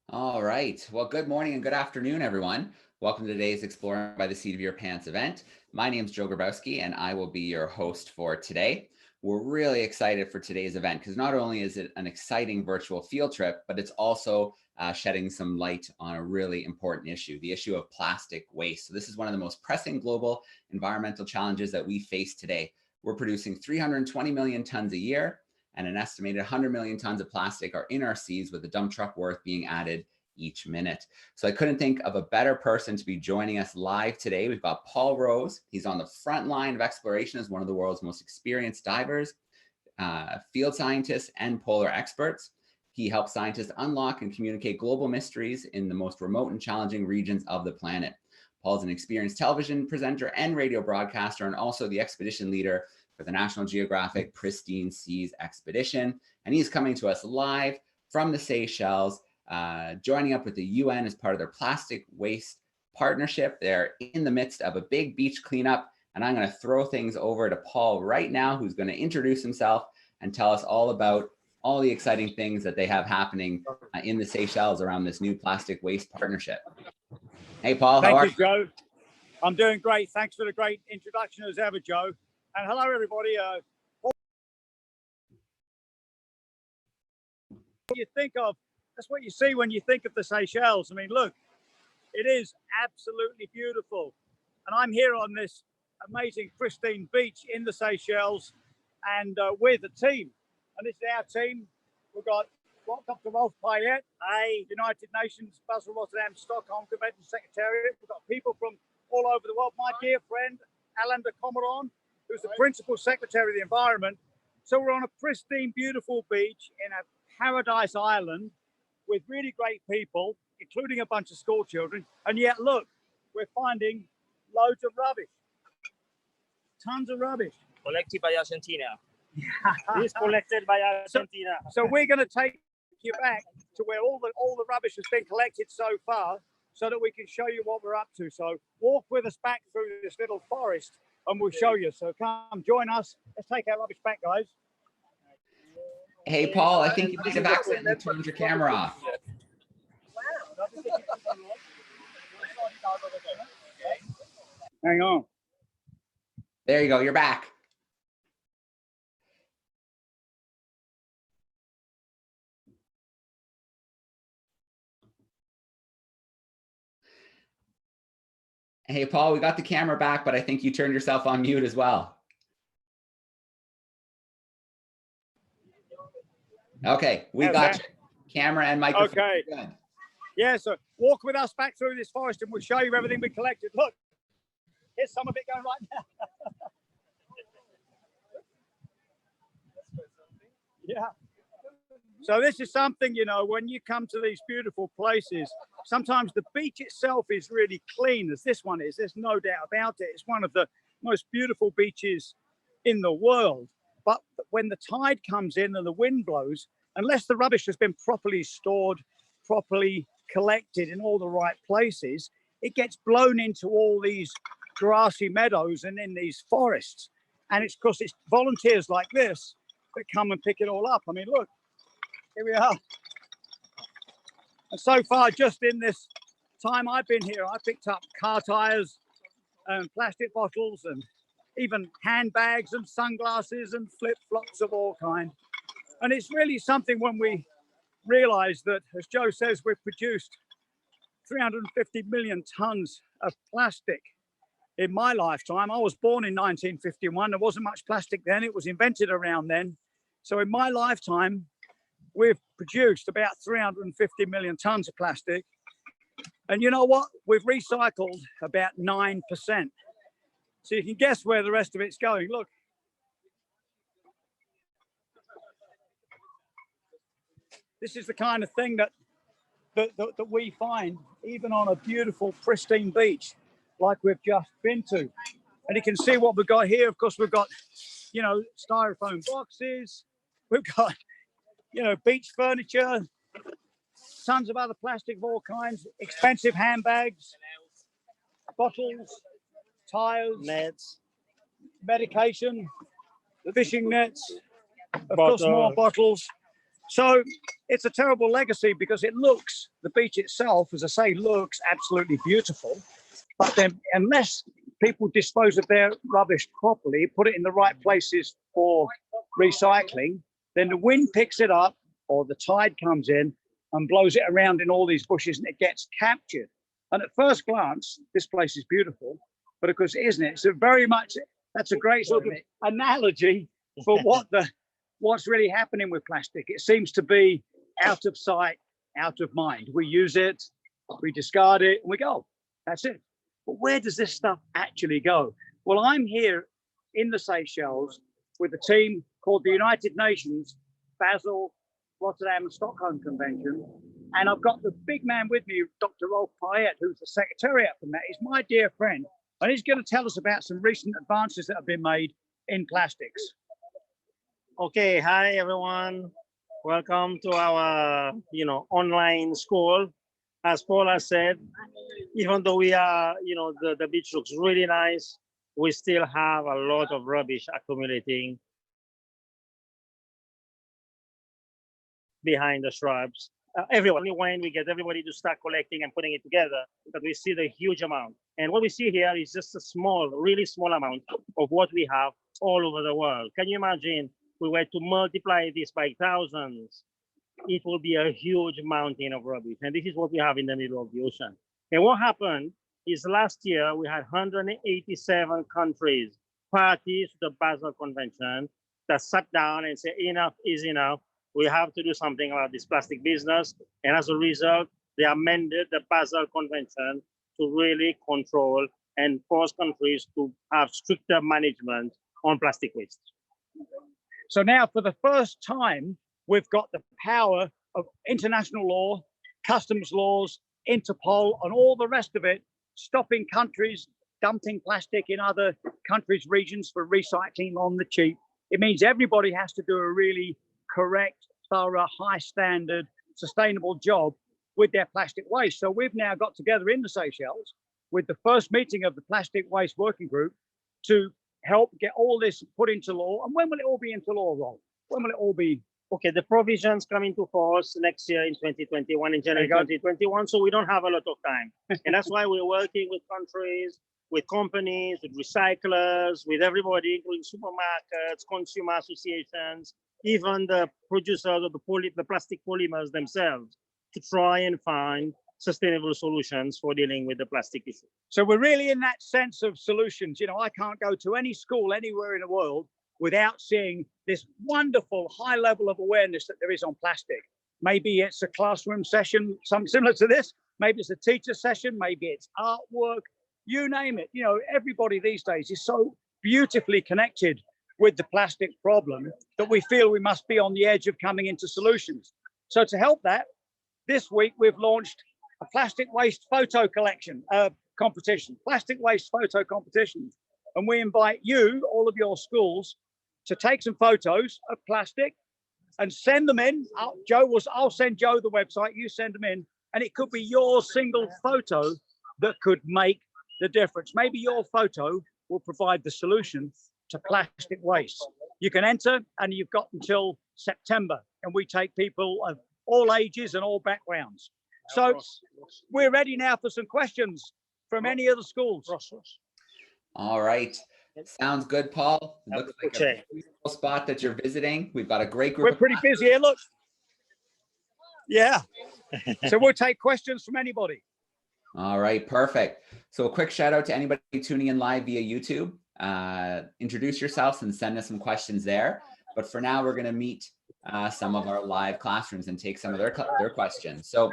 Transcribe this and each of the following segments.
All right. Well, good morning and good afternoon, everyone. Welcome to today's Exploring by the Seat of Your Pants event. My name is Joe Grabowski, and I will be your host for today. We're really excited for today's event because not only is it an exciting virtual field trip, but it's also shedding some light on a really important issue, the issue of plastic waste. So this is one of the most pressing global environmental challenges that we face today. We're producing 320 million tons a year, and an estimated 100 million tons of plastic are in our seas, with the dump truck worth being added each minute. So I couldn't think of a better person to be joining us live today. We've got Paul Rose. He's on the front line of exploration as one of the world's most experienced divers, field scientists, and polar experts. He helps scientists unlock and communicate global mysteries in the most remote and challenging regions of the planet. Paul's an experienced television presenter and radio broadcaster, and also the expedition leader for the National Geographic Pristine Seas expedition. And he's coming to us live from the Seychelles, joining up with the UN as part of their plastic waste partnership. They're in the midst of a big beach cleanup. And I'm going to throw things over to Paul right now, who's going to introduce himself and tell us all about all the exciting things that they have happening in the Seychelles around this new plastic waste partnership. Hey, Paul, how are you? Thank you, Joe. I'm doing great. Thanks for the great introduction as ever, Joe. And hello, everybody. What you think of, that's what you see when you think of the Seychelles. I mean, look, it is absolutely beautiful. And I'm here on this amazing, pristine beach in the Seychelles, and with a team. And this is our team. We've got Dr. Rolf Payet, United Nations, Basel, Rotterdam, Stockholm Convention Secretariat. We've got people from all over the world. My dear friend, Alain de Comeron, who's the Principal Secretary of the Environment. So we're on a pristine, beautiful beach in a paradise island with really great people, including a bunch of school children. And yet, look, we're finding loads of rubbish. Tons of rubbish. Collected by Argentina. It's collected by Argentina. So we're going to take you back to where all the rubbish has been collected so far, so that we can show you what we're up to. So walk with us back through this little forest and we'll show you. So come join us. Let's take our rubbish back, guys. Hey, Paul, I think you might have accidentally turned your camera off. Hang on. There you go. You're back. Hey, Paul, we got the camera back, but I think you turned yourself on mute as well. Okay, we got you. Camera and microphone. Okay. Good. Yeah, so walk with us back through this forest and we'll show you everything we collected. Look, here's some of it going right now. Yeah. So this is something, you know, when you come to these beautiful places, sometimes the beach itself is really clean, as this one is. There's no doubt about it. It's one of the most beautiful beaches in the world. But when the tide comes in and the wind blows, unless the rubbish has been properly stored, properly collected in all the right places, it gets blown into all these grassy meadows and in these forests. And it's because it's volunteers like this that come and pick it all up. I mean, look, here we are. And so far, just in this time I've been here, I picked up car tires and plastic bottles and even handbags and sunglasses and flip-flops of all kind. And it's really something when we realize that, as Joe says, we've produced 350 million tons of plastic in my lifetime. I was born in 1951. There wasn't much plastic then. It was invented around then. So in my lifetime, we've produced about 350 million tons of plastic. And you know what? We've recycled about 9%. So you can guess where the rest of it's going. Look. This is the kind of thing that we find even on a beautiful, pristine beach like we've just been to. And you can see what we've got here. Of course, we've got, you know, styrofoam boxes. We've got, you know, beach furniture, tons of other plastic of all kinds, expensive handbags, bottles, tires, nets, medication, fishing nets, Of course, more bottles. So it's a terrible legacy because it looks, the beach itself, as I say, looks absolutely beautiful. But then unless people dispose of their rubbish properly, put it in the right places for recycling, then the wind picks it up or the tide comes in and blows it around in all these bushes and it gets captured. And at first glance, this place is beautiful, but of course, isn't it? So very much, that's a great sort of analogy for what's really happening with plastic. It seems to be out of sight, out of mind. We use it, we discard it, and we go, that's it. But where does this stuff actually go? Well, I'm here in the Seychelles with a team called the United Nations Basel, Rotterdam, and Stockholm Convention. And I've got the big man with me, Dr. Rolf Payet, who's the Secretariat from that. He's my dear friend. And he's going to tell us about some recent advances that have been made in plastics. Okay, hi everyone. Welcome to our, online school. As Paul has said, even though we are, the beach looks really nice, we still have a lot of rubbish accumulating behind the shrubs. Only when we get everybody to start collecting and putting it together that we see the huge amount. And what we see here is just a small, really small amount of what we have all over the world. Can you imagine we were to multiply this by thousands? It will be a huge mountain of rubbish. And this is what we have in the middle of the ocean. And what happened is last year we had 187 countries, parties to the Basel Convention, that sat down and said, enough is enough. We have to do something about this plastic business. And as a result, they amended the Basel Convention to really control and force countries to have stricter management on plastic waste. So now for the first time, we've got the power of international law, customs laws, Interpol, and all the rest of it, stopping countries dumping plastic in other countries' regions for recycling on the cheap. It means everybody has to do a really correct, thorough, high standard, sustainable job with their plastic waste. So we've now got together in the Seychelles with the first meeting of the Plastic Waste Working Group to help get all this put into law. And when will it all be into law, Rob? When will it all be? Okay, the provisions come into force next year in 2021, in January 2021, so we don't have a lot of time. And that's why we're working with countries, with companies, with recyclers, with everybody, including supermarkets, consumer associations, even the producers of the plastic polymers themselves, to try and find sustainable solutions for dealing with the plastic issue. So we're really in that sense of solutions. I can't go to any school anywhere in the world without seeing this wonderful high level of awareness that there is on plastic. Maybe it's a classroom session, something similar to this. Maybe it's a teacher session. Maybe it's artwork, you name it. Everybody these days is so beautifully connected with the plastic problem that we feel we must be on the edge of coming into solutions. So to help that, this week we've launched a plastic waste photo collection competition, plastic waste photo competition. And we invite you, all of your schools, to take some photos of plastic and send them in. I'll send Joe the website, you send them in, and it could be your single photo that could make the difference. Maybe your photo will provide the solution to plastic waste. You can enter, and you've got until September, and we take people of all ages and all backgrounds. So we're ready now for some questions from any of the schools. All right. Sounds good, Paul. It looks like a beautiful spot that you're visiting. We've got a great group. We're pretty busy here, look. Yeah. So we'll take questions from anybody. All right, perfect. So a quick shout out to anybody tuning in live via YouTube. Introduce yourselves and send us some questions there. But for now, we're going to meet some of our live classrooms and take some of their questions. So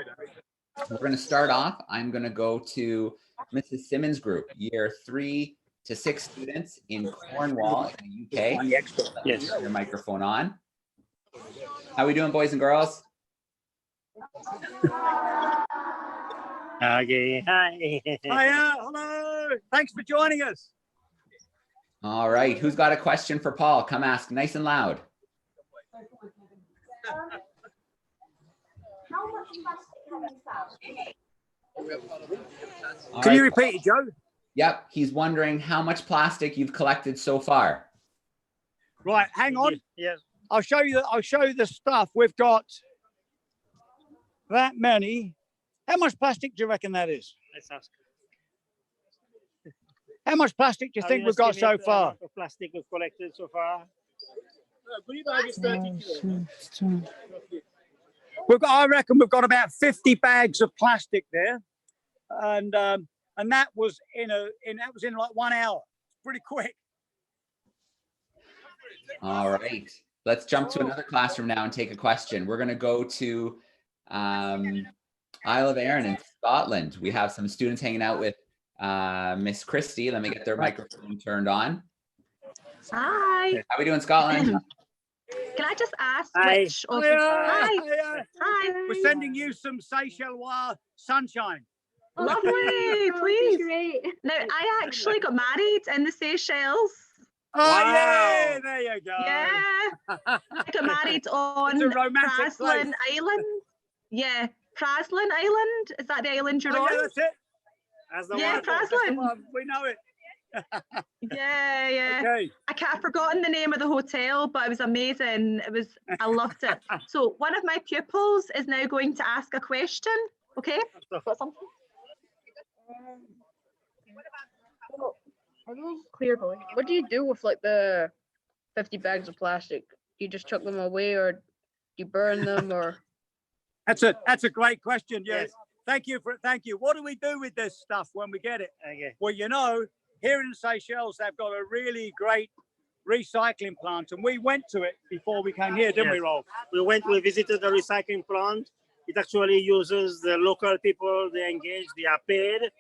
we're going to start off. I'm going to go to Mrs. Simmons' group, year 3 to 6 students in Cornwall in the UK. Yes, your microphone on. How are we doing, boys and girls? Okay, hi. Hiya, hello. Thanks for joining us. All right, who's got a question for Paul? Come ask nice and loud. How much plastic have you found? Can you repeat it, Joe? Yep, he's wondering how much plastic you've collected so far. Right, hang on. Yes. I'll show you the stuff. We've got that many. How much plastic do you reckon that is? Let's ask. How much plastic do you think we've got so far? Plastic we've collected so far. I reckon we've got about 50 bags of plastic there, and that was in like 1 hour. Pretty quick. All right, let's jump to another classroom now and take a question. We're going to go to Isle of Arran in Scotland. We have some students hanging out with Miss Christie. Let me get their microphone turned on. Hi. How are we doing, Scotland? Can I just ask Hi. which of Hi. Hi. We're sending you some Seychelles sunshine. Lovely, please. Great. Now, I actually got married in the Seychelles. Oh, Wow. yeah, there you go. Yeah. I got married on It's a romantic Praslin place. Island. Yeah, Praslin Island. Is that the island you're Oh, yeah, on? that's it. That's the Yeah, one. That's the Praslin. one. We know it. Yeah, yeah. Okay. I've forgotten the name of the hotel, but it was amazing. I loved it. So one of my pupils is now going to ask a question. Okay? Got something? Are those clear boys? What do you do with like the 50 bags of plastic? Do you just chuck them away, or do you burn them, or? That's a great question. Yeah. Yes. Thank you. What do we do with this stuff when we get it? Okay. Well, here in Seychelles, they've got a really great recycling plant, and we went to it before we came here, didn't we, Yes. Rolf? We visited the recycling plant. It actually uses the local people. They engage. They are paid.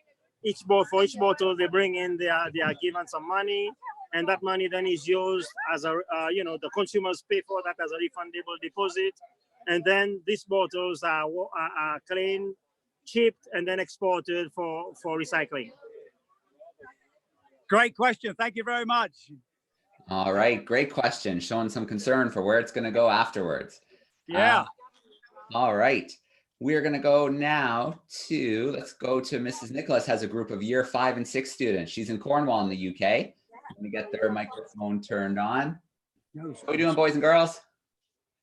For each bottle they bring in, they are given some money, and that money then is used as a the consumers pay for that as a refundable deposit, and then these bottles are cleaned, chipped, and then exported for recycling. Great question. Thank you very much. All right, great question. Showing some concern for where it's going to go afterwards. Yeah. All right. We're going to go now to, let's go to Mrs. Nicholas has a group of year 5 and 6 students. She's in Cornwall in the UK. Let me get their microphone turned on. How are we doing, boys and girls?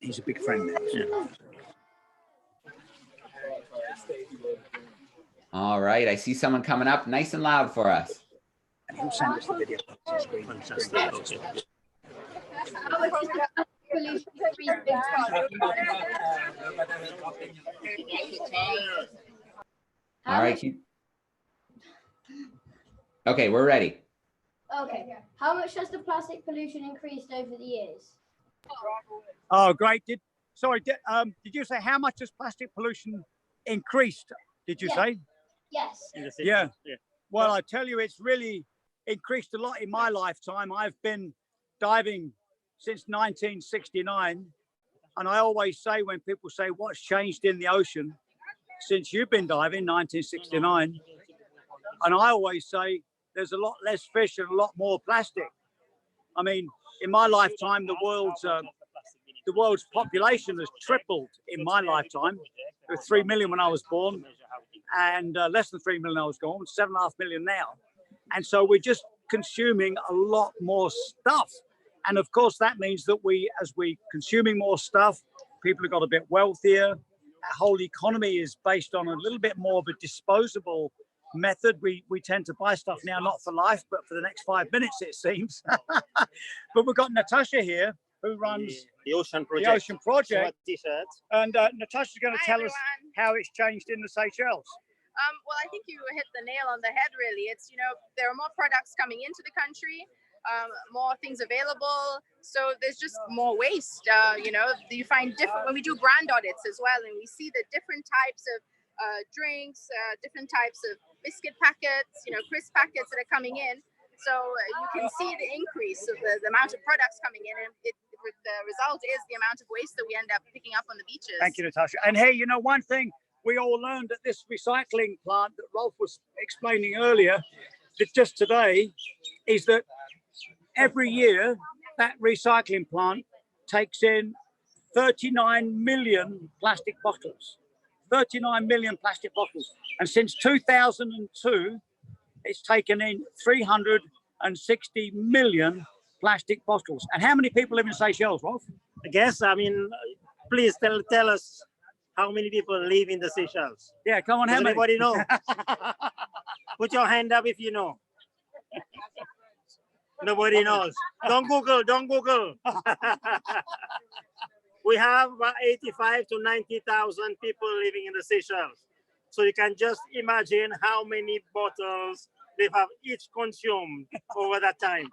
He's a big friend. Yeah. All right, I see someone coming up nice and loud for us. And he'll send us the video. Fantastic. Okay. All right. Okay, we're ready. Okay. How much has the plastic pollution increased over the years? Oh, great. Did you say how much has plastic pollution increased? Did you Yeah. say? Yes. Yeah. Yeah. Well, I tell you, it's really increased a lot in my lifetime. I've been diving since 1969. And I always say, when people say, what's changed in the ocean since you've been diving, 1969? And I always say, there's a lot less fish and a lot more plastic. I mean, in my lifetime, the world's population has tripled in my lifetime. There were 3 million when I was born, and less than 3 million I was born, 7.5 million now. And so we're just consuming a lot more stuff. And of course, that means that as we consuming more stuff, people have got a bit wealthier. Our whole economy is based on a little bit more of a disposable method. We tend to buy stuff now, not for life, but for the next 5 minutes, it seems. But we've got Natasha here, who runs the Ocean Project. the Ocean Project. T-shirt. And Natasha's going to tell us how it's changed in the Seychelles. Well, I think you hit the nail on the head, really. It's, there are more products coming into the country, more things available. So there's just more waste. You find different, when we do brand audits as well, and we see the different types of drinks, different types of biscuit packets, crisp packets that are coming in. So you can see the increase of the amount of products coming in, and the result is the amount of waste that we end up picking up on the beaches. Thank you, Natasha. And hey, one thing we all learned at this recycling plant that Rolf was explaining earlier, that just today, is that every year that recycling plant takes in 39 million plastic bottles. 39 million plastic bottles. And since 2002, it's taken in 360 million plastic bottles. And how many people live in Seychelles, Rolf? guess, I mean, please tell us how many people live in the Seychelles. Yeah, come on, Does how many? anybody know? Put your hand up if you know. Nobody knows. Don't Google, don't Google. We have about 85 to 90,000 people living in the Seychelles. So you can just imagine how many bottles they have each consumed over that time.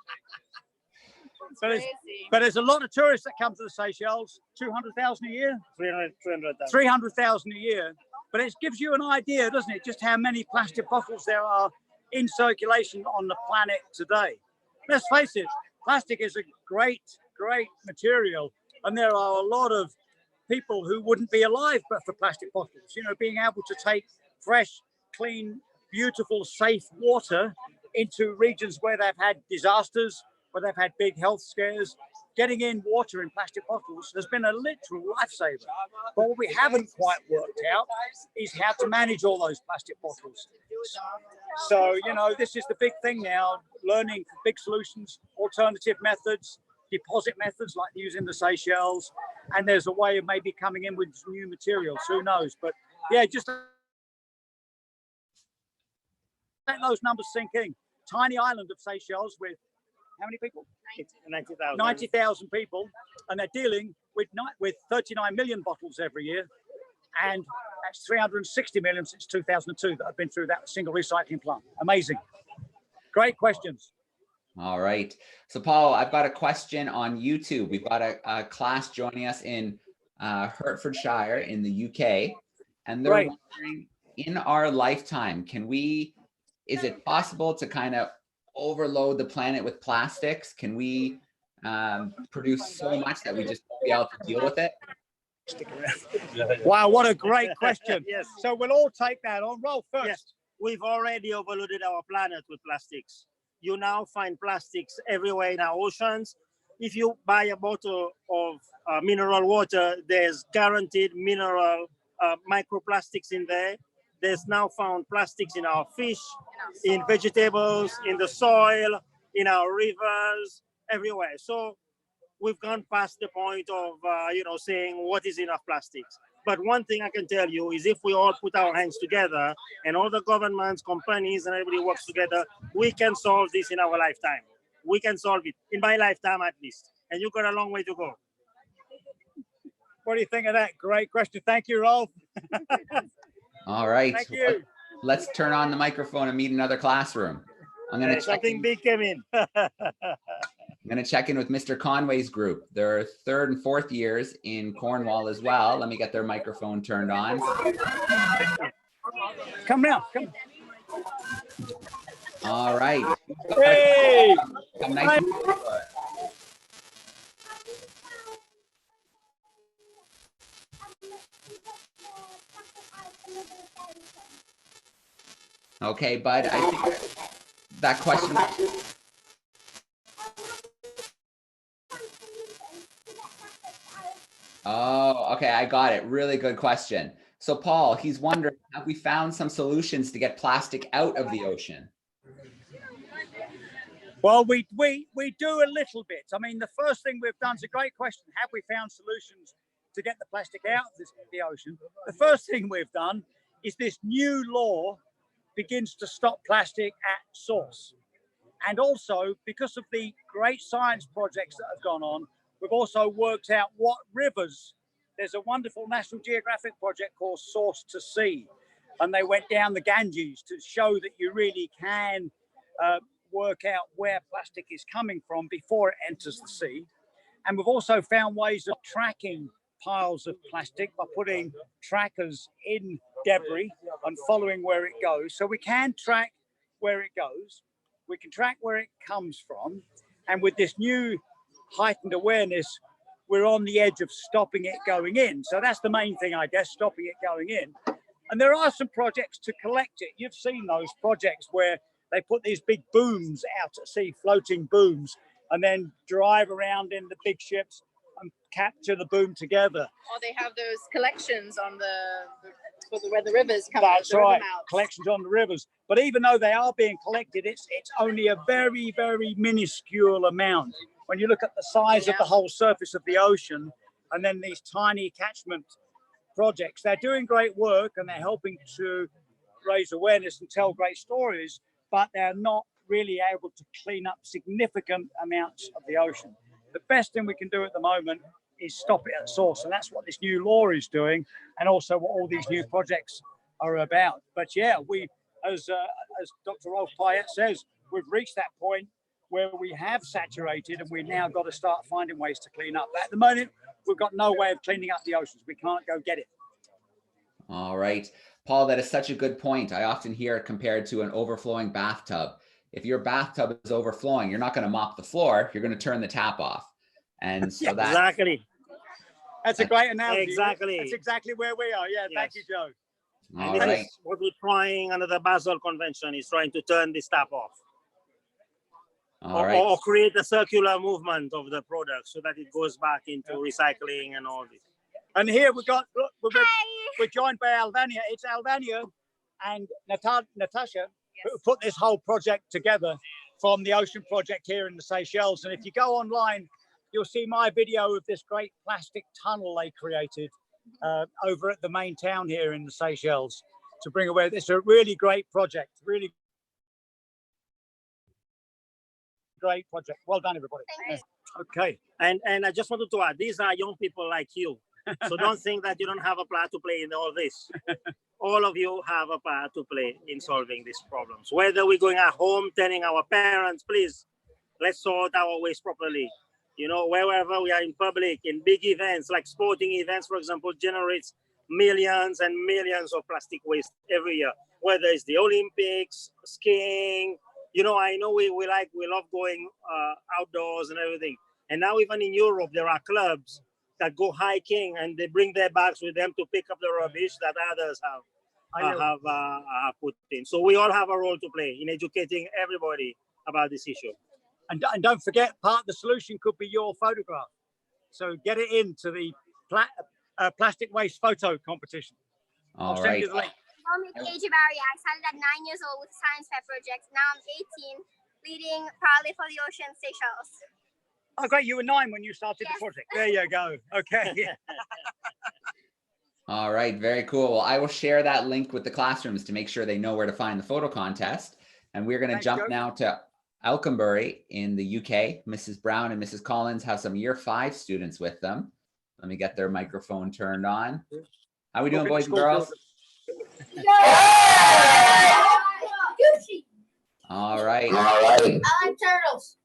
But there's a lot of tourists that come to the Seychelles, 200,000 a year? 300,000. 300,000 a year. But it gives you an idea, doesn't it, just how many plastic bottles there are in circulation on the planet today. Let's face it, plastic is a great, great material. And there are a lot of people who wouldn't be alive but for plastic bottles. You know, being able to take fresh, clean, beautiful, safe water into regions where they've had disasters, where they've had big health scares, getting in water in plastic bottles has been a literal lifesaver. But what we haven't quite worked out is how to manage all those plastic bottles. So, you know, this is the big thing now, learning big solutions, alternative methods, deposit methods like using the Seychelles, and there's a way of maybe coming in with new materials, who knows. But yeah, just let those numbers sink in. Tiny island of Seychelles with how many people? 90,000. 90,000 people, and they're dealing with 39 million bottles every year, and that's 360 million since 2002 that have been through that single recycling plant. Amazing. Great questions. All right. So Paul, I've got a question on YouTube. We've got a class joining us in Hertfordshire in the UK, and they're wondering, in our lifetime, is it possible to kind of overload the planet with plastics? Can we produce so much that we just won't be able to deal with it? Wow, what a great question. Yes. So we'll all take that on. Roll first. Yes. We've already overloaded our planet with plastics. You now find plastics everywhere in our oceans. If you buy a bottle of mineral water, there's guaranteed mineral microplastics in there. There's now found plastics in our fish, in vegetables, in the soil, in our rivers, everywhere. So we've gone past the point of, saying what is enough plastics. But one thing I can tell you is if we all put our hands together and all the governments, companies, and everybody works together, we can solve this in our lifetime. We can solve it, in my lifetime at least. And you've got a long way to go. What do you think of that? Great question. Thank you, Rolf. All right. Thank you. Let's turn on the microphone and meet another classroom. I'm going to something big came in. I'm going to check in with Mr. Conway's group. They're 3rd and 4th years in Cornwall as well. Let me get their microphone turned on. Come now. Come. All right. Hey! Nice. Okay, Bud, I think that question. Oh, okay, I got it. Really good question. So Paul, he's wondering, have we found some solutions to get plastic out of the ocean? Well, we do a little bit. I mean, the first thing we've done is a great question. Have we found solutions to get the plastic out of the ocean? The first thing we've done is this new law begins to stop plastic at source. And also, because of the great science projects that have gone on, we've also worked out what rivers. There's a wonderful National Geographic project called Source to Sea, and they went down the Ganges to show that you really can work out where plastic is coming from before it enters the sea. And we've also found ways of tracking piles of plastic by putting trackers in debris and following where it goes. So we can track where it goes, we can track where it comes from, and with this new heightened awareness, we're on the edge of stopping it going in. So that's the main thing, I guess, stopping it going in. And there are some projects to collect it. You've seen those projects where they put these big booms out at sea, floating booms, and then drive around in the big ships and capture the boom together. Or they have those collections on where the rivers come. That's right, collections on the rivers. But even though they are being collected, it's only a very, very minuscule amount. when you look at the size of the whole surface of the ocean, and then these tiny catchment projects, they're doing great work and they're helping to raise awareness and tell great stories, but they're not really able to clean up significant amounts of the ocean. The best thing we can do at the moment is stop it at source, and that's what this new law is doing, and also what all these new projects are about. But yeah, we, as Dr. Rolf Payet says, we've reached that point where we have saturated, and we've now got to start finding ways to clean up. But at the moment, we've got no way of cleaning up the oceans. We can't go get it. All right, Paul, that is such a good point. I often hear it compared to an overflowing bathtub. If your bathtub is overflowing, you're not going to mop the floor, you're going to turn the tap off. And so that Exactly. That's a great analogy. Exactly. That's exactly where we are. Yeah, thank you, Joe. all And right. this is what we're trying under the Basel Convention is trying to turn this tap off. All right. Or create a circular movement of the product so that it goes back into recycling and all this. And here we got, look, we're joined by Alvania. It's Alvania and Natasha who put this whole project together from the Ocean Project here in the Seychelles. And if you go online, you'll see my video of this great plastic tunnel they created over at the main town here in the Seychelles to bring away. This is a really great project, really great project. Well done, everybody. Thank Okay. And I just wanted to add, these are young people like you. So don't think that you don't have a part to play in all this. All of you have a part to play in solving these problems. Whether we're going at home, telling our parents, please, let's sort our waste properly. You know, wherever we are in public, in big events, like sporting events, for example, generates millions and millions of plastic waste every year. Whether it's the Olympics, skiing, you know, I know we love going outdoors and everything. And now even in Europe, there are clubs that go hiking and they bring their bags with them to pick up the rubbish that others have put in. So we all have a role to play in educating everybody about this issue. And don't forget, part of the solution could be your photograph. So get it into the plastic waste photo competition. All I'll send right. you the link. I'm KJ Barry. I started at 9 years old with Science Fair project. Now I'm 18, leading Proudly for the Ocean Seychelles. Oh, great. You were 9 when you started the project. There you go. Okay. All right, very cool. Well, I will share that link with the classrooms to make sure they know where to find the photo contest. And we're going to jump now to Alconbury in the UK. Mrs. Brown and Mrs. Collins have some year 5 students with them. Let me get their microphone turned on. How we doing, boys and girls? All right. I like turtles.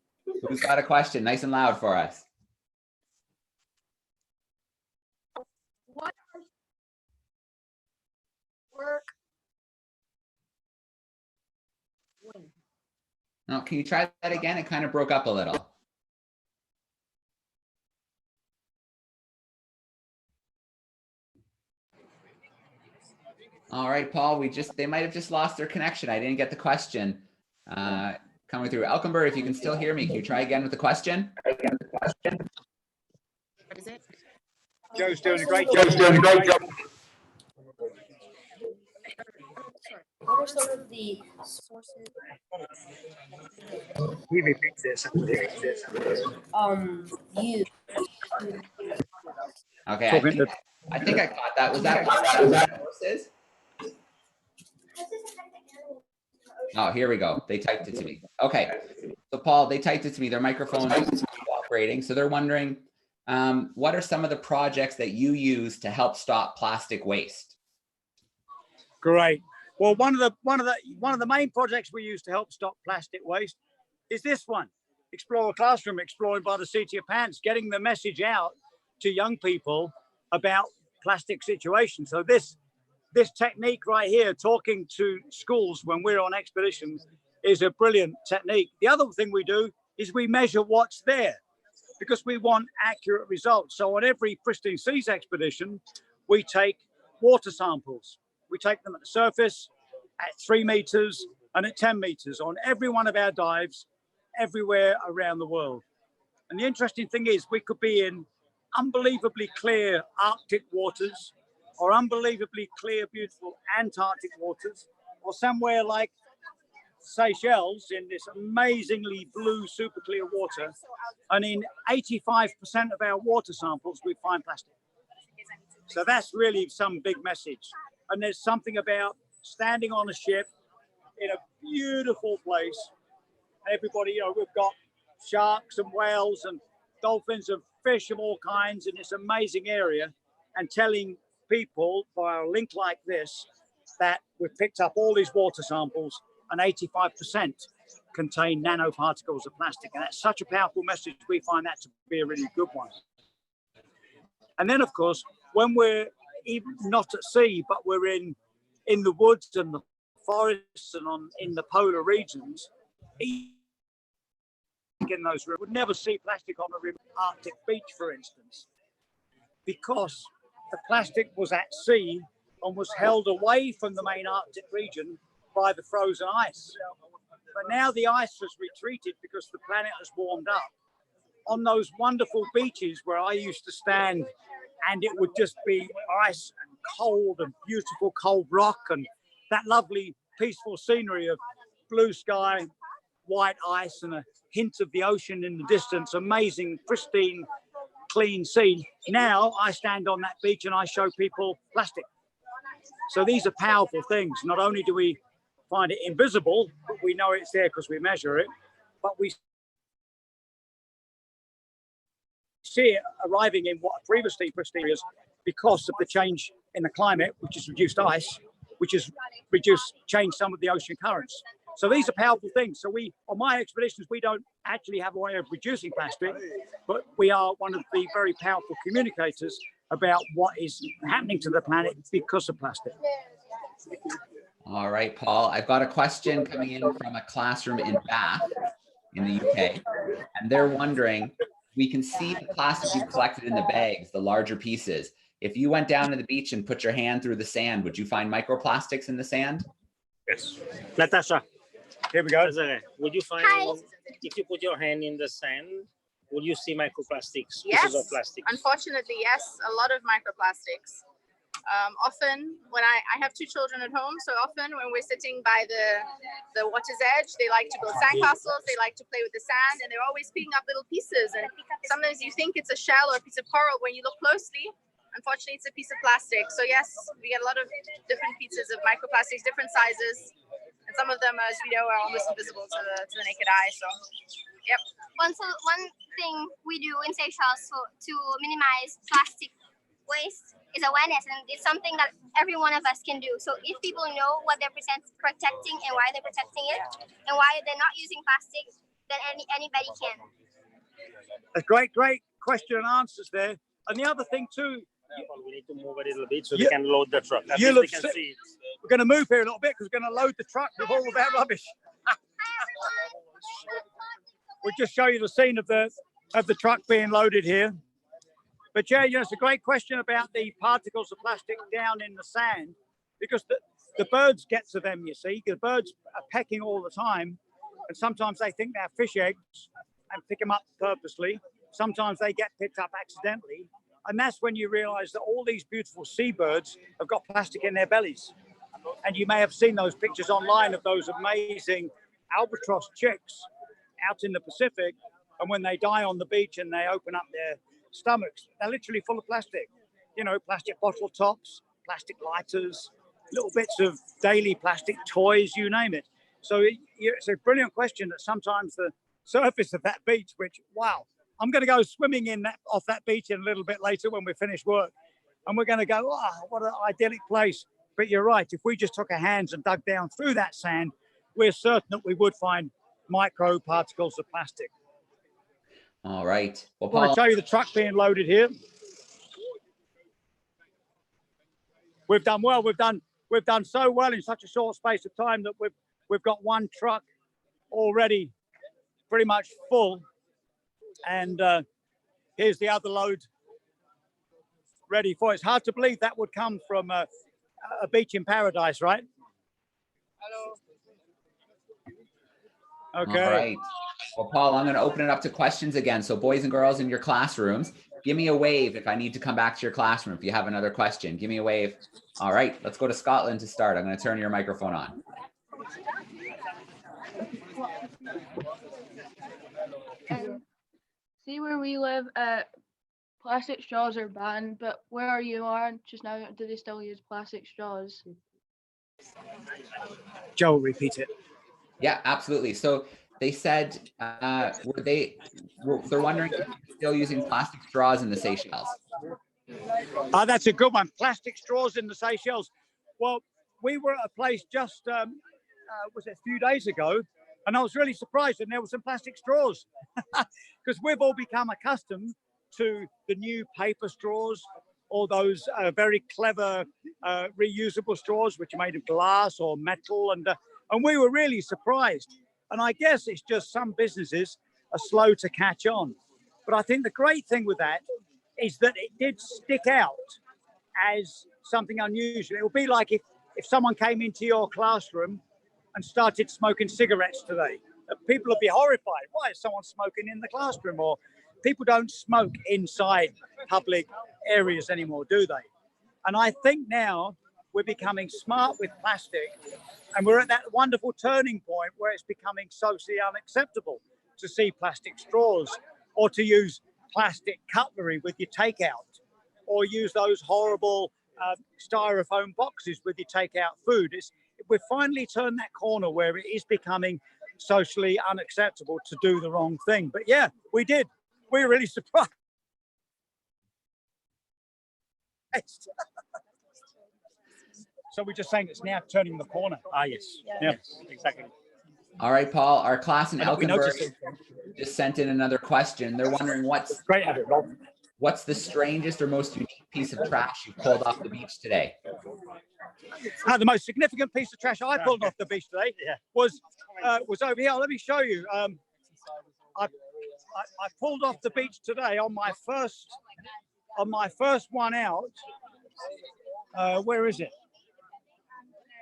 Who's got a question? Nice and loud for us. What work? No, can you try that again? It kind of broke up a little. All right, Paul, they might have just lost their connection. I didn't get the question coming through. Alconbury, if you can still hear me, can you try again with the question? What is it? Joe's doing a great job. What are some of the sources? He repeats this. You. Okay, I think I caught that. Was that sources? Oh, here we go. They typed it to me. Okay. So Paul, they typed it to me. Their microphone is operating. So they're wondering, what are some of the projects that you use to help stop plastic waste? Great. Well, one of the main projects we use to help stop plastic waste is this one, Explore a Classroom, exploring by the seat of your pants, getting the message out to young people about plastic situations. So this technique right here, talking to schools when we're on expeditions, is a brilliant technique. The other thing we do is we measure what's there because we want accurate results. So on every Pristine Seas expedition, we take water samples. We take them at the surface, at 3 meters and at 10 meters on every one of our dives, everywhere around the world. And the interesting thing is we could be in unbelievably clear Arctic waters or unbelievably clear, beautiful Antarctic waters, or somewhere like Seychelles in this amazingly blue, super clear water. And in 85% of our water samples, we find plastic. So that's really some big message. And there's something about standing on a ship in a beautiful place. Everybody, you know, we've got sharks and whales and dolphins and fish of all kinds in this amazing area, and telling people via a link like this that we've picked up all these water samples and 85% contain nanoparticles of plastic. And that's such a powerful message. We find that to be a really good one. And then, of course, when we're even not at sea, but we're in the woods and the forests and in the polar regions, in those rivers, would never see plastic on a Arctic beach, for instance, because the plastic was at sea and was held away from the main Arctic region by the frozen ice. But now the ice has retreated because the planet has warmed up. On those wonderful beaches where I used to stand, and it would just be ice and cold and beautiful cold rock and that lovely peaceful scenery of blue sky, white ice and a hint of the ocean in the distance, amazing, pristine, clean sea. Now I stand on that beach and I show people plastic. So these are powerful things. Not only do we find it invisible, but we know it's there because we measure it, but we see it arriving in what previously pristine areas because of the change in the climate, which has reduced ice, which has changed some of the ocean currents. So these are powerful things. So we, on my expeditions, we don't actually have a way of reducing plastic, but we are one of the very powerful communicators about what is happening to the planet because of plastic. All right, Paul, I've got a question coming in from a classroom in Bath in the UK, and they're wondering, we can see the plastic you've collected in the bags, the larger pieces. If you went down to the beach and put your hand through the sand, would you find microplastics in the sand? Yes. Natasha, here we go. Would you find, if you put your hand in the sand, would you see microplastics, Yes, pieces of plastic? Unfortunately, yes, a lot of microplastics. Often when I have 2 children at home, so often when we're sitting by the water's edge, they like to build sandcastles, they like to play with the sand, and they're always picking up little pieces. And sometimes you think it's a shell or a piece of coral. When you look closely, unfortunately, it's a piece of plastic. So yes, we get a lot of different pieces of microplastics, different sizes, and some of them, as we know, are almost invisible to the naked eye. So, yep. One thing we do in Seychelles to minimize plastic waste is awareness, and it's something that every one of us can do. So if people know what they're protecting and why they're protecting it and why they're not using plastic, then anybody can. A great question and answers there. And the other thing too, we need to move a little bit so they can load the truck. We're going to move here a little bit because we're going to load the truck with all of our rubbish. We'll just show you the scene of the truck being loaded here. But yeah, you know, it's a great question about the particles of plastic down in the sand, because the birds get to them, you see. The birds are pecking all the time, and sometimes they think they're fish eggs and pick them up purposely. Sometimes they get picked up accidentally. And that's when you realize that all these beautiful seabirds have got plastic in their bellies. And you may have seen those pictures online of those amazing albatross chicks out in the Pacific. And when they die on the beach and they open up their stomachs, they're literally full of plastic. You know, plastic bottle tops, plastic lighters, little bits of daily plastic toys, you name it. So it's a brilliant question that sometimes the surface of that beach, which, wow, I'm going to go swimming off that beach in a little bit later when we finish work. And we're going to go, oh, what an idyllic place. But you're right, if we just took our hands and dug down through that sand, we're certain that we would find micro particles of plastic. All right. Well, I want to show you the truck being loaded here. We've done well. We've done so well in such a short space of time that we've got one truck already pretty much full, and here's the other load ready for it. It's hard to believe that would come from a beach in paradise, right? Hello. Okay. All right. Well, Paul, I'm going to open it up to questions again. So boys and girls in your classrooms, give me a wave if I need to come back to your classroom. If you have another question, give me a wave. All right, let's go to Scotland to start. I'm going to turn your microphone on. See where we live, plastic straws are banned, but where you are just now, do they still use plastic straws? Joe, repeat it. Yeah, absolutely. So they said, they're wondering if you're still using plastic straws in the Seychelles. Oh, that's a good one. Plastic straws in the Seychelles. Well, we were at a place just, was it a few days ago, and I was really surprised, and there were some plastic straws because we've all become accustomed to the new paper straws or those very clever reusable straws, which are made of glass or metal, and we were really surprised. And I guess it's just some businesses are slow to catch on. But I think the great thing with that is that it did stick out as something unusual. It would be like if someone came into your classroom and started smoking cigarettes today. People would be horrified. Why is someone smoking in the classroom? Or people don't smoke inside public areas anymore, do they? And I think now we're becoming smart with plastic, and we're at that wonderful turning point where it's becoming socially unacceptable to see plastic straws or to use plastic cutlery with your takeout, or use those horrible styrofoam boxes with your takeout food. We've finally turned that corner where it is becoming socially unacceptable to do the wrong thing. But yeah, we did. We were really surprised. So we're just saying it's now turning the corner. Ah, yes. Yeah. Yes, exactly. All right, Paul, our class in We Elkenberg noticed just sent in another question. They're wondering great habit, Rob. what's the strangest or most unique piece of trash you pulled off the beach today? The most significant piece of trash I pulled off the beach today was over here. Let me show you. I pulled off the beach today on my first one out. Where is it?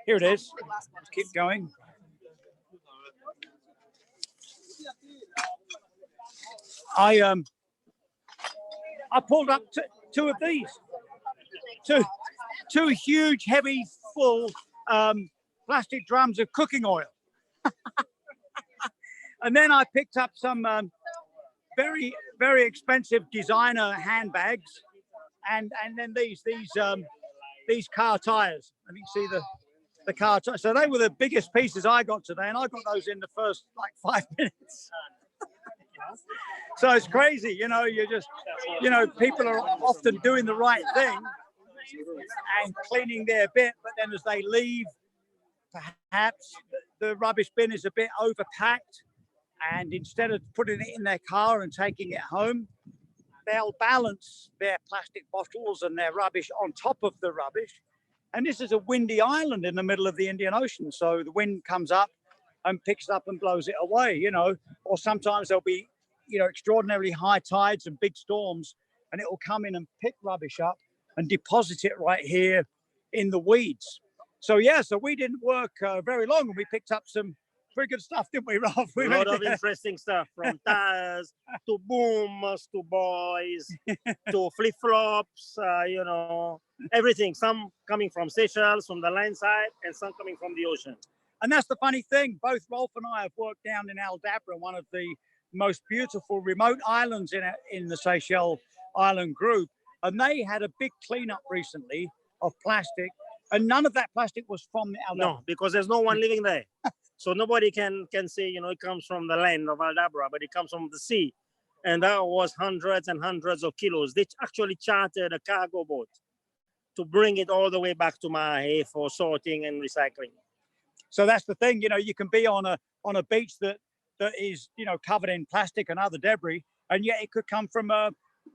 Here it is. Let's keep going. I pulled up two of these, two huge, heavy, full plastic drums of cooking oil, and then I picked up some very, very expensive designer handbags, and then these car tires. And you can see the car tires. So they were the biggest pieces I got today, and I got those in the first like 5 minutes. So it's crazy, people are often doing the right thing and cleaning their bit, but then as they leave, perhaps the rubbish bin is a bit overpacked, and instead of putting it in their car and taking it home, they'll balance their plastic bottles and their rubbish on top of the rubbish. And this is a windy island in the middle of the Indian Ocean, so the wind comes up and picks it up and blows it away, or sometimes there'll be extraordinarily high tides and big storms, and it will come in and pick rubbish up and deposit it right here in the weeds. So we didn't work very long, and we picked up some very good stuff, didn't we, Rob? A lot of interesting stuff, from tires to booms to boys to flip-flops, everything. Some coming from Seychelles, from the land side, and some coming from the ocean. And that's the funny thing. Both Rolf and I have worked down in Aldabra, one of the most beautiful remote islands in the Seychelles Island group. And they had a big cleanup recently of plastic, and none of that plastic was from the Aldabra. No, because there's no one living there. So nobody can say, it comes from the land of Aldabra, but it comes from the sea. And that was hundreds and hundreds of kilos. They actually chartered a cargo boat to bring it all the way back to Mahe for sorting and recycling. So that's the thing, you can be on a beach that is, covered in plastic and other debris, and yet it could come from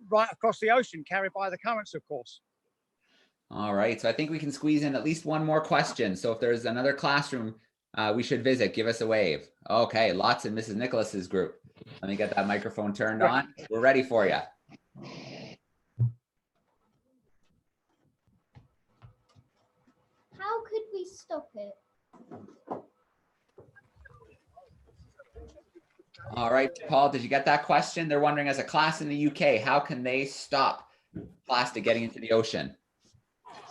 right across the ocean, carried by the currents, of course. All right, so I think we can squeeze in at least one more question. So if there's another classroom we should visit, give us a wave. Okay, lots in Mrs. Nicholas's group. Let me get that microphone turned on. We're ready for you. How could we stop it? All right, Paul, did you get that question? They're wondering, as a class in the UK, how can they stop plastic getting into the ocean?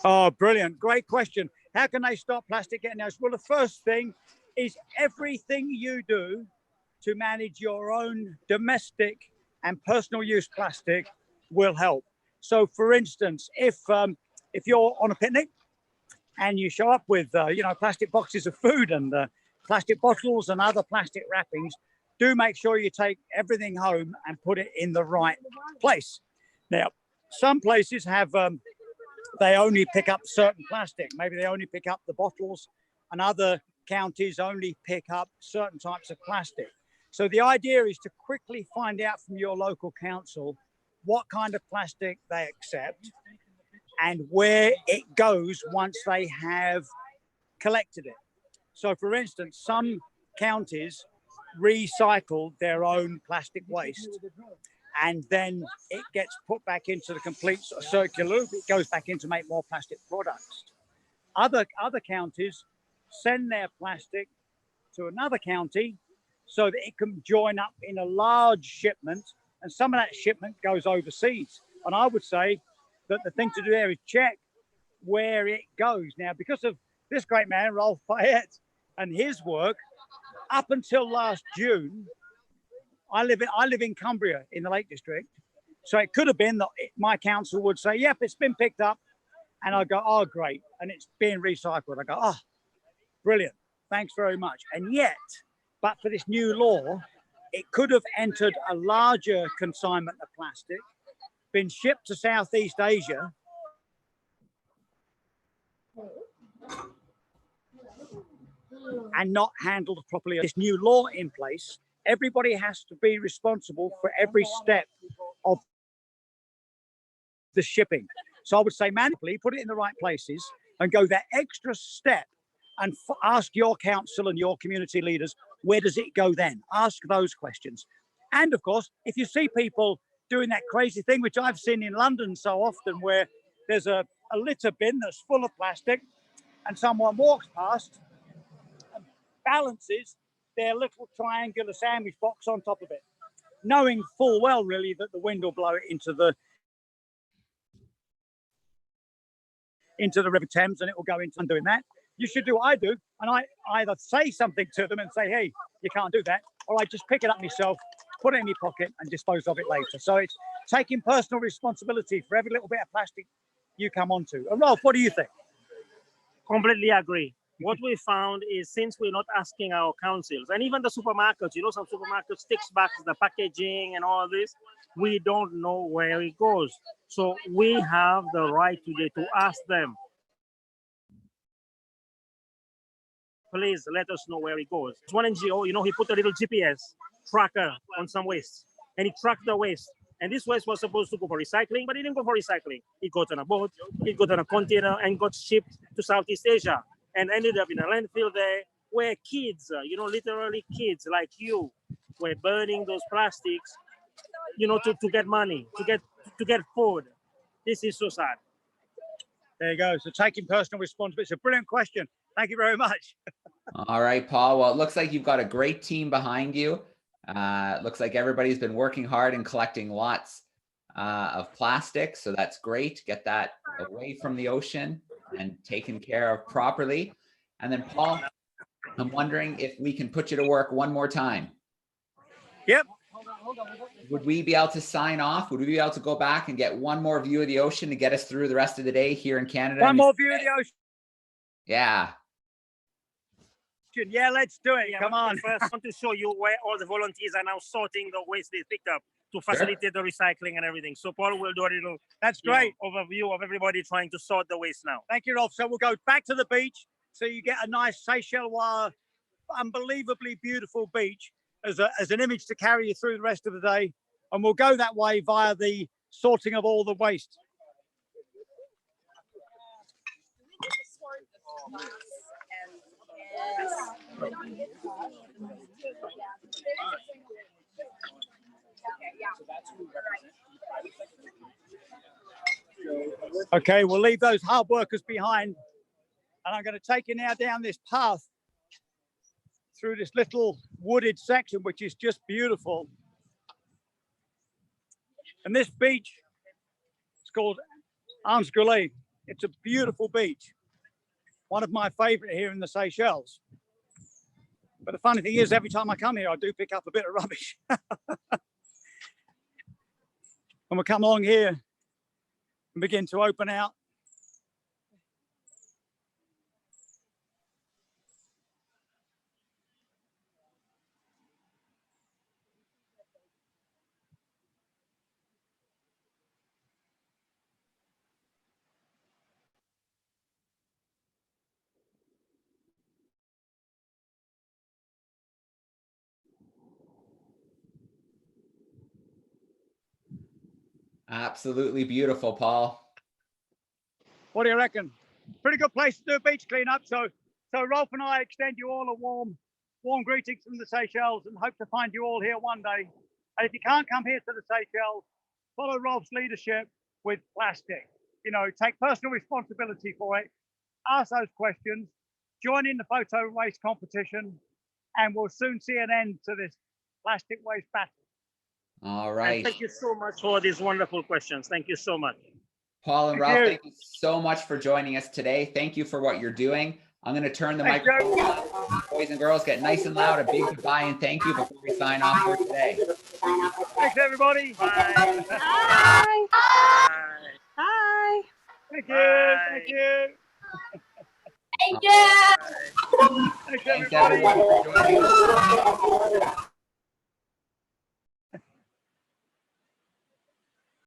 Oh, brilliant. Great question. How can they stop plastic getting out? Well, the first thing is everything you do to manage your own domestic and personal use plastic will help. So, for instance, if you're on a picnic and you show up with plastic boxes of food and plastic bottles and other plastic wrappings, do make sure you take everything home and put it in the right place. Now, some places have they only pick up certain plastic. Maybe they only pick up the bottles, and other counties only pick up certain types of plastic. So the idea is to quickly find out from your local council what kind of plastic they accept and where it goes once they have collected it. So, for instance, some counties recycle their own plastic waste, and then it gets put back into the complete circular loop. It goes back in to make more plastic products. Other counties send their plastic to another county so that it can join up in a large shipment, and some of that shipment goes overseas. And I would say that the thing to do there is check where it goes. Now, because of this great man, Rolf Payette, and his work, up until last June, I live in Cumbria in the Lake District. So it could have been that my council would say, yep, it's been picked up. And I go, oh, great. And it's being recycled. I go, oh, brilliant. Thanks very much. And yet, but for this new law, it could have entered a larger consignment of plastic, been shipped to Southeast Asia, and not handled properly. This new law in place, everybody has to be responsible for every step of the shipping. So I would say manually put it in the right places and go that extra step and ask your council and your community leaders, where does it go then? Ask those questions. And of course, if you see people doing that crazy thing, which I've seen in London so often, where there's a litter bin that's full of plastic and someone walks past and balances their little triangular sandwich box on top of it, knowing full well really that the wind will blow it into the River Thames and it will go into undoing that. You should do what I do, and I either say something to them and say, hey, you can't do that, or I just pick it up myself, put it in my pocket and dispose of it later. So it's taking personal responsibility for every little bit of plastic you come onto. And Rolf, what do you think? Completely agree. What we found is, since we're not asking our councils, and even the supermarkets, some supermarkets takes back the packaging and all this, we don't know where it goes. So we have the right today to ask them, please let us know where it goes. It's one NGO, he put a little GPS tracker on some waste, and he tracked the waste. And this waste was supposed to go for recycling, but it didn't go for recycling. It got on a boat, it got on a container, and got shipped to Southeast Asia, and ended up in a landfill there, where kids, literally kids like you, were burning those plastics, to get money, to get food. This is so sad. There you go. So taking personal responsibility. It's a brilliant question. Thank you very much. All right, Paul. Well, it looks like you've got a great team behind you. It looks like everybody's been working hard and collecting lots of plastic. So that's great. Get that away from the ocean and taken care of properly. And then, Paul, I'm wondering if we can put you to work one more time. Yep. Would we be able to sign off? Would we be able to go back and get one more view of the ocean to get us through the rest of the day here in Canada? One more view of the ocean. Yeah. Yeah, let's do it. Come on. First, I want to show you where all the volunteers are now sorting the waste they picked up to facilitate the recycling and everything. So Paul will do a little great overview of everybody trying to sort the waste now. Thank you, Rolf. So we'll go back to the beach so you get a nice Seychelles, unbelievably beautiful beach as an image to carry you through the rest of the day. And we'll go that way via the sorting of all the waste. Okay, we'll leave those hard workers behind, and I'm going to take you now down this path through this little wooded section, which is just beautiful. And this beach is called Ansgulé. It's a beautiful beach, one of my favorite here in the Seychelles. But the funny thing is, every time I come here, I do pick up a bit of rubbish. When we come along here and begin to open out, Absolutely beautiful, Paul. what do you reckon? Pretty good place to do a beach cleanup. So Rolf and I extend you all a warm greetings from the Seychelles and hope to find you all here one day. And if you can't come here to the Seychelles, follow Rolf's leadership with plastic. You know, take personal responsibility for it. Ask those questions. Join in the photo waste competition, and we'll soon see an end to this plastic waste battle. All right. And thank you so much for these wonderful questions. Thank you so much. Paul and Ralph, thank you so much for joining us today. Thank you for what you're doing. I'm going to turn the microphone on. Boys and girls, get nice and loud. A big goodbye and thank you before we sign off for today. Thanks, everybody. Bye. Bye. Bye. Bye. Thank you. Bye. Thank you. Thank you. Thanks, Thanks everybody. everyone for joining us.